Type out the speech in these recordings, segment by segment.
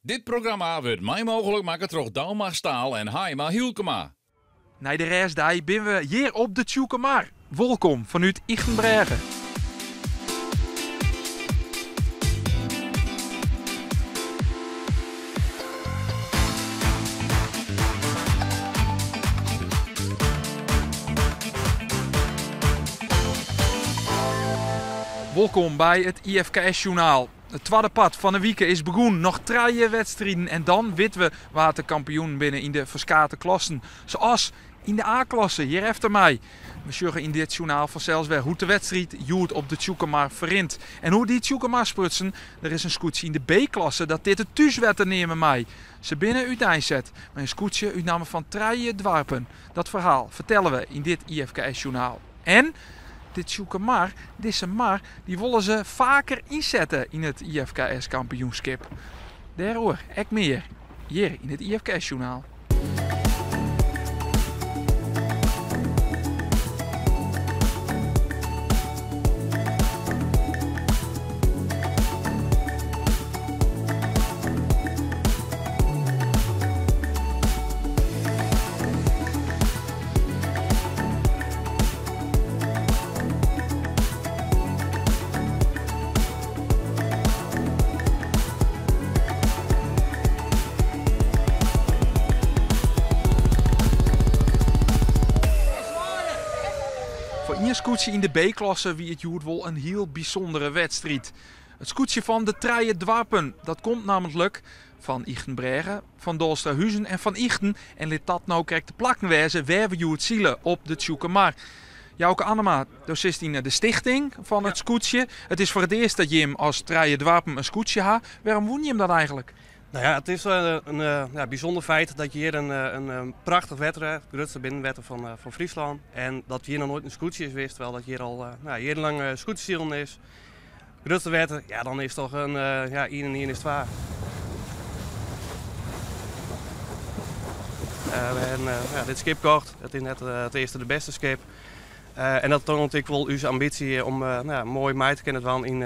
Dit programma wordt mij mogelijk maken door Dalmar Staal en Haima Hielkema. Na de restdag zijn we hier op de Tjoekemar. Welkom vanuit Ichtenbregen. Welkom bij het IFKS-journaal. Het tweede pad van de week is begonnen. Nog 3 wedstrijden en dan weten we waar de kampioen binnen in de verschillende klassen. Zoals in de A-klasse, hier efter mij. We zorgen in dit journaal vanzelfs weer hoe de wedstrijd Joet op de Tjoekemar verrint. En hoe die Tjoekemar sprutsen. Er is een scootje in de B-klasse dat dit het thuiswetter nemen mij. Ze binnen uit Eindzet. Maar een scootje uit namen van 3 dwarpen. Dat verhaal vertellen we in dit IFKS-journaal. En dit Tjoekemar, deze mar, die willen ze vaker inzetten in het IFKS-kampioenschap. Daarover, ek meer, hier in het IFKS-journaal. Een scootje in de B-klasse wie het joert wel een heel bijzondere wedstrijd. Het scootje van de 3 dwarpen, dat komt namelijk van Ichtenbregen, van Dolsterhuizen en van Ichten. En liet dat nou krijgt de plakken wijzen waar we joert zielen op de Tjoekemar. Jouke Annema, docent in de stichting van het scootje. Het is voor het eerst dat je hem als 3 dwarpen een scootje ha. Waarom woon je hem dat eigenlijk? Nou ja, het is een bijzonder feit dat je hier een prachtig wetter hebt, het grootste binnenwetter van Friesland. En dat hier nog nooit een scootje is geweest, terwijl dat hier al jarenlang scootjesielen is. Het grootste wetter, ja, dan is toch een 1 en 1 is 2. We hebben dit skip gekocht, het is net het eerste de beste skip. En dat toont ik wel uw ambitie om mooi mee te kunnen doen in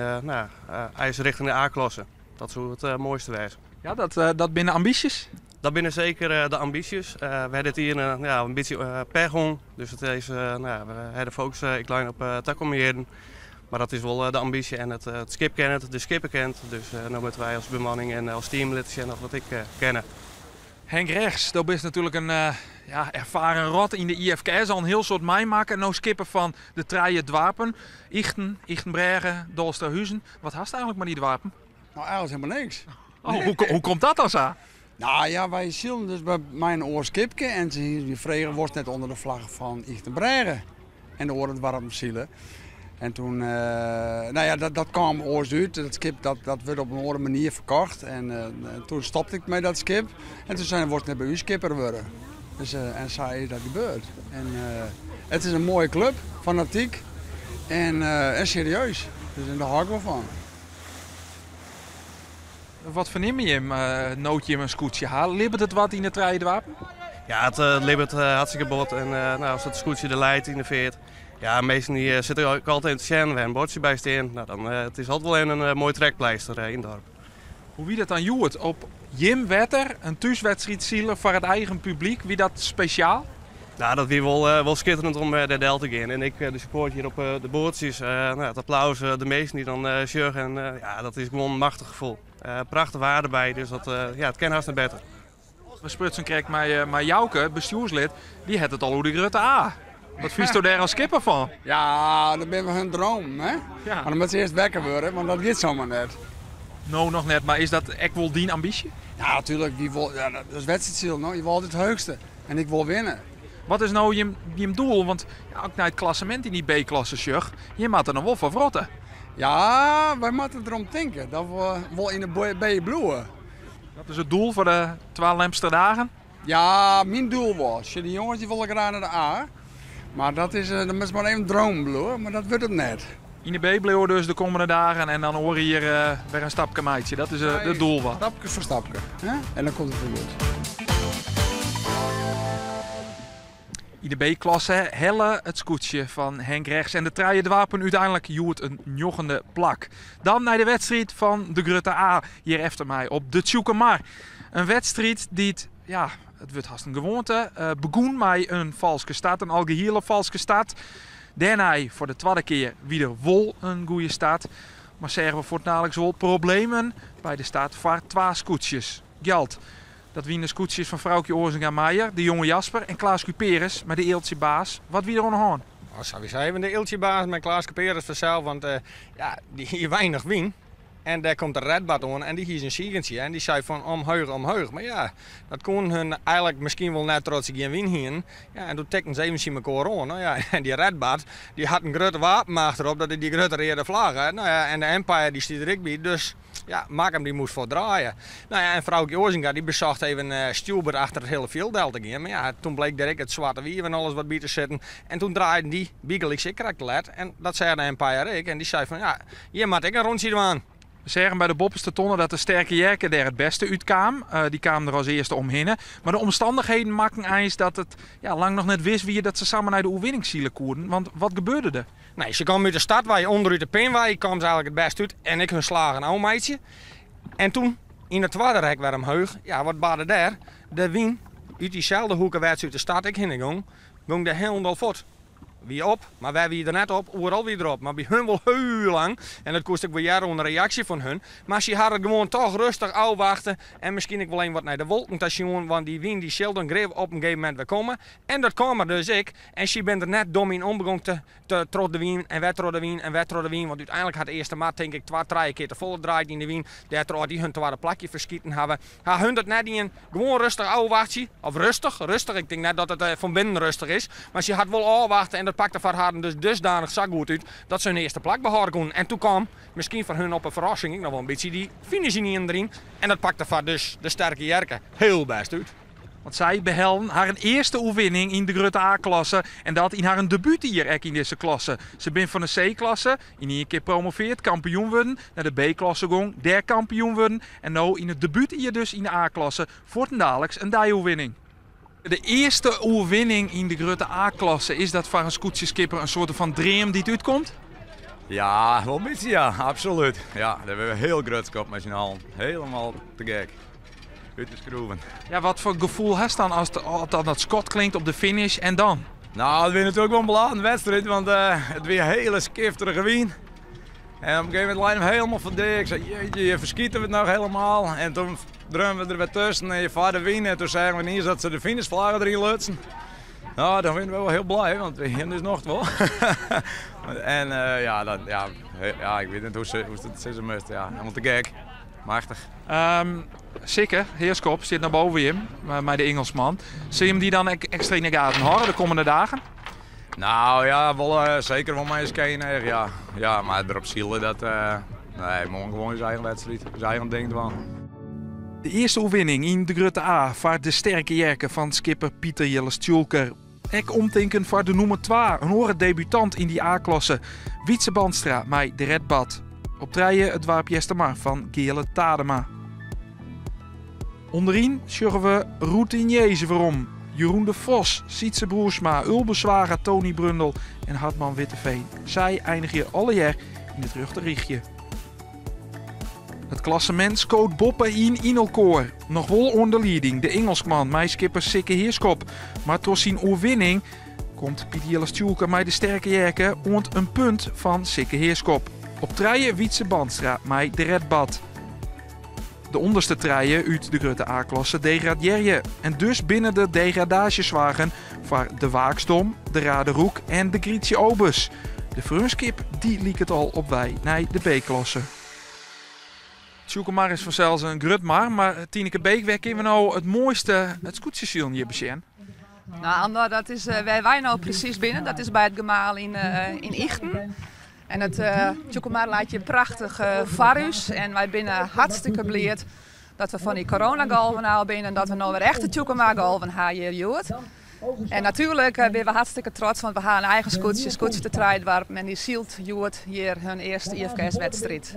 ijs richting de A-klasse. Dat zou het mooiste wezen. Ja, dat binnen ambities? Dat binnen zeker de ambities. We hebben hier een beetje pergong. Dus het is, we hebben de focus ik lijn op takomeren. Maar dat is wel de ambitie en het skip kent, de skipper kent. Dus nu moeten wij als bemanning en als teamlid en dat wat ik kennen. Henk Rechts, dat is natuurlijk een ervaren rot in de IFKS. Al een heel soort meemaken. Nou skipper van de 3 dwarpen. Ichten, Ichtenbregen, Dolsterhuizen. Wat haast eigenlijk maar die dwarpen? Nou, eigenlijk helemaal niks. Oh, hoe komt dat dan zo? Nou ja, wij zielen dus bij mijn oorskipje en die vregen wordt net onder de vlag van Ichtenbregen. En de oren warm zielen. En toen, dat kwam oors uit. Dat skip dat werd op een andere manier verkocht. En toen stopte ik met dat skip. En toen zei wordt net bij u skipper geworden. Dus, en zei dat gebeurt. En het is een mooie club, fanatiek en serieus. Dus daar hou ik wel van. Wat verneem je hem, nootje hem een scootje halen? Libbert het wat in de 3 dwarpen? Ja, het libbert hartstikke bot. En als het scootje de leidt in de veert. Ja, meesten die zitten ook altijd in het scherm, we hebben een bordje bij staan. Nou, dan, het is altijd wel een mooi trekpleister in het dorp. Hoe wie dat dan joert op Jim Wetter, een thuiswedstrijd zielen voor het eigen publiek, wie dat speciaal? Nou, dat wie wel schitterend om de Del te gaan. En ik de support hier op de boordjes, het applaus, de meesten die dan sjurgen. En dat is gewoon een machtig gevoel. Prachtige waarde bij, dus dat, het kan haast naar beter. We sprutsen krijg maar Jouke, bestuurslid, die had het al hoe de grote A. Wat vies je daar als skipper van? Ja, dat ben we hun droom, hè? Ja. Maar dan moet ze eerst wekker worden, want dat gaat zomaar net. Nou, nog net, maar is dat echt wel die ambitie? Ja, natuurlijk. Dat is wedstrijdziel. Nou, je wil altijd het hoogste. En ik wil winnen. Wat is nou je doel? Want ook naar het klassement in die B-klasse, je maakt er nog wel van vrotten. Ja, wij moeten erom denken dat we wel in de B bloeien. Dat is het doel voor de 12 Amsterdagen? Ja, mijn doel was. Die jongens die willen graag naar de A. Maar dat is maar even een droom, maar dat wordt het net. In de B bleven dus de komende dagen en dan hoor je hier weer een stapje meidje. Dat is het doel wat. Stapje voor stapje. Hè? En dan komt het weer goed. In de B-klasse helle het scootje van Henk Rechts en de traaien dwapen uiteindelijk joert een joggende plak. Dan naar de wedstrijd van de Grutte A hier efter mij op de Tjoekemar. Een wedstrijd die het wordt haast een gewoonte. Begon met een valske start, een algehele valske start. Daarna voor de tweede keer weer wol een goede start. Maar zeggen we voortdurend wel problemen bij de start van 2 scootjes. Geld. Dat winnen de scootjes van vrouwtje Oorzinga-Meijer, de jonge Jasper en Klaas Cuperus met de Eeltje Baas. Wat wie er nog aan? Wat zou je zeggen, de Eeltje Baas met Klaas Cuperus vanzelf, want die hier weinig wien. En daar komt de redbad aan en die is een siegentje en die zei van omheug. Maar ja, dat kon hun eigenlijk misschien wel net trots geen win hier. Ja, en toen tekten ze even elkaar aan. Nou ja, en die redbad die had een grote wapenmacht erop dat hij die grote rode vlag had. Nou ja, en de Empire die stiet er ook bij, dus ja, maak hem die moest voor draaien. Nou ja, en vrouwtje Oorzinga die bezocht even Stuber achter het hele velddel te gaan. Maar ja, toen bleek direct het zwarte wier en alles wat bij te zitten. En toen draaiden die Biegel ik correct let. En dat zei de Empire ook. En die zei van ja, hier maak ik een rondje doen. We zeggen bij de Boppers tonnen dat de sterke jerken er het beste uitkwam. Die kwamen er als eerste omheen. Maar de omstandigheden maken eens dat het lang nog net wist wie dat ze samen naar de oewinningszielen koerden. Want wat gebeurde er? Nee, ze kwamen uit de stad waar je onderuit de pin waar je kwam ze eigenlijk het best uit. En ik hun slagen een meidje. En toen in het tweede rek werd hem heug. Ja, wat baden daar? De wien uit diezelfde hoeken werd uit de stad ik heen ging de helemaal voort. Wie op, maar wij wie er net op, overal weer erop. Maar bij hun wel heel lang. En dat kost ook wel jaren een reactie van hun. Maar ze hadden gewoon toch rustig afwachten. En misschien ik wel een wat naar de wolken te zien. Want die wien die Sheldon greep op een gegeven moment weer komen. En dat kwam er dus ik. En ze bent er net dom in omgegaan te trot de wien. En werd trot de wien en werd trot de wien. Want uiteindelijk had de eerste maat denk ik 2-3 keer te volle draaid in de wien. Daardoor die hun tweede plakje verschieten hebben. Ha hun dat net in gewoon rustig afwachten. Of rustig. Ik denk net dat het van binnen rustig is. Maar ze had wel afwachten en dat pakte voor haar dus dusdanig zo goed uit dat ze hun eerste plak behouden kon. En toen kwam misschien van hun op een verrassing, ik nog wel een beetje die finish in erin. En dat pakte voor dus de sterke jerken heel best uit. Want zij behellen haar eerste oefening in de Grutte A-klasse en dat in haar debuut hier in deze klasse. Ze bent van de C-klasse, in 1 keer promoveerd, kampioen worden, naar de B-klasse gong, der kampioen worden en nou in het debuut hier dus in de A-klasse voor ten dadelijks een die-oefening. De eerste overwinning in de Grutte A-klasse, is dat voor een scootjeskipper een soort van dream die het uitkomt? Ja, wel een beetje ja, absoluut. Ja, dat hebben we heel groot gehad met z'n allen. Helemaal te gek. Uit te schroeven. Ja, wat voor gevoel heeft dan als dat Scott klinkt op de finish en dan? Nou, het was natuurlijk wel een belangrijke wedstrijd, want het weer een hele skifterige wien. En op een gegeven moment lijn hem helemaal van dik. Ik zei, jeetje, je verschieten we het nou helemaal. En toen drummen we er weer tussen en je vader wien. En toen zeggen we niet dat ze de finishvlaggen erin lutsen. Nou, dan zijn we wel heel blij, want we hebben dus nog wel. En ik weet niet hoe het ze moest. Ja, helemaal te gek. Machtig. Zeker, Heerskop zit naar boven hem, met de Engelsman. Zie je hem die dan extra in de gaten houden de komende dagen? Nou ja, wel, zeker wel mij eens kijken. Ja, maar erop zielen dat. Nee, morgen gewoon zijn eigen wedstrijd. Zijn eigen ding doen. De eerste overwinning in de Grutte A vaart de sterke jerken van skipper Pieter Jelle-Stjulker. Ek omtinken voor de nummer 2, een horen debutant in die A-klasse. Wietse Bandstra met de redbad. Op treien het waard Jestemar van Geerle Tadema. Onderin sjuggen we routiniers waarom. Jeroen de Vos, Sietse Broersma, Ulbezwager, Tony Brundel en Hartman Witteveen. Zij eindigen hier alle jaar in het rechterrichtje. Het klassement scoot Boppe in elkaar. Nog wel onder leiding de Engelsman, mijn skipper Sikke Heerskop. Maar door zijn overwinning komt Pieter Jelle-Stjulker met de sterke jerken ont een punt van Sikke Heerskop. Op treien Wietse Bandstra met de redbad. De onderste treien uit de Grutte A-klasse degradeerje. En dus binnen de degradageswagen voor de Waakstom, de Raderoek en de Grietje Obus. De Frunskip die liep het al op wij naar de B-klasse. Tjoekemar is vanzelfs een Grutmar, maar Tineke Beek, kunnen we nou het mooiste het scootjesiel hier bezien? Nou, dat is waar wij nou precies binnen. Dat is bij het gemaal in Ichten. En het Tjoekemar laat je prachtig varus. En wij binnen hartstikke blij dat we van die coronagalven nou binnen en dat we nou weer echte Tjoekemar-galven hebben hier. En natuurlijk zijn we hartstikke trots, want we gaan een eigen scootje te traidwarpen. En die zielt Joert hier hun eerste IFKS-wedstrijd.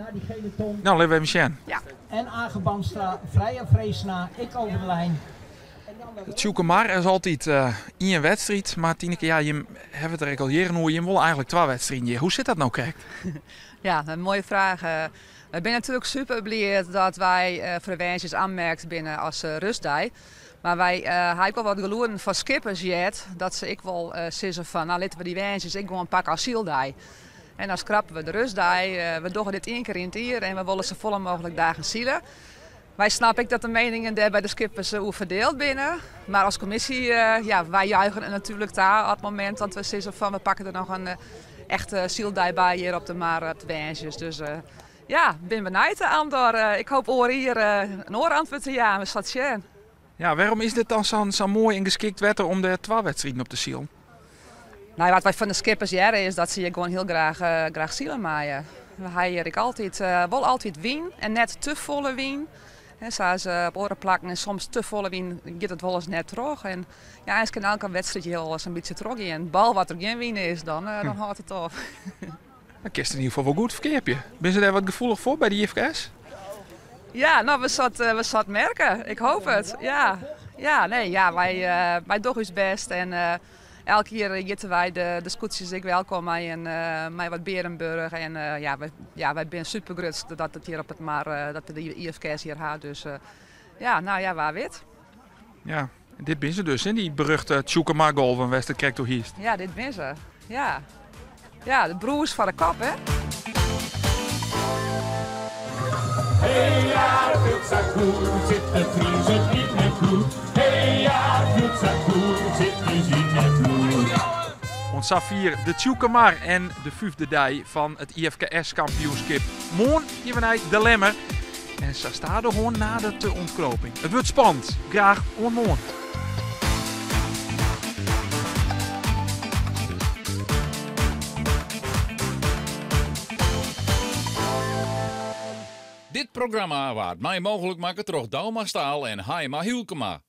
Nou, leven we even zien. Ja. En Age Bandstra, Vrije Vreesna, ik over de lijn. Het Tjoekemar is altijd in een wedstrijd, maar Tineke, ja, je hebt het er al jaren hoe je wil eigenlijk 2 wedstrijden. Hoe zit dat nou correct? Ja, een mooie vraag. Ik ben natuurlijk super blij dat wij voor de wijntjes aanmerkt binnen als rustdag. Maar wij hebben wel wat geloeren van skippers jet, dat ze ik wel zeggen van, nou laten we die wijntjes ik gewoon pakken als zieldag. En dan schrappen we de rustdag, we doen dit 1 keer in het jaar en we willen ze volle mogelijk dagen zielen. Wij snappen ik dat de meningen daar bij de skippers verdeeld binnen. Maar als commissie, ja, wij juichen er natuurlijk daar op het moment dat we zeggen van we pakken er nog een echte zieldag bij hier op de wijntjes. Dus ja, ben benieuwd aan door. Ik hoop oor hier een oorantwoord te ja, we staat zien. Ja, waarom is dit dan zo mooi en geschikt wetter om de 2 wedstrijden op te zielen? Nou, wat wij van de skippers jaren is dat ze hier gewoon heel graag zielen maaien. We hebben hier altijd, wel altijd wien en net te volle wien. Zoals ze op oren plakken en soms te volle wien gaat het wel eens net terug. En ja, eigenlijk kan elke wedstrijd heel eens een beetje terug in. Bal wat er geen wien is, dan houdt het op. Dat kist in ieder geval wel goed verkeerpje. Ben je daar wat gevoelig voor bij de IFKS? Ja, nou, we zat merken. Ik hoop het. Ja, wij doen ons best. En elke keer jitten wij de scootjes ik welkom mij wat Berenburg. En wij zijn super gerust dat het hier op het maar dat we de IFKS hier hebben. Dus waar wit. Ja, dit ben ze dus, in die beruchte Tjoekemar goal van Westerkerk door Hiest. Ja, dit ben ze. Ja. Ja, de broers van de kop, hè. Hey ja, het zit goed, zit de vriezen niet meer goed. Hey ja, het zit goed, zit de niet meer goed. Want Safir de Tjoekemar en de 5e dag van het IFKS-kampioenschap. Morgen hier vanuit de Lemmer. En ze staan er gewoon nader te ontknoping. Het wordt spannend. Graag onmorgen. Dit programma waard mij mogelijk maken door Dalma Staal en Haima Hielkema.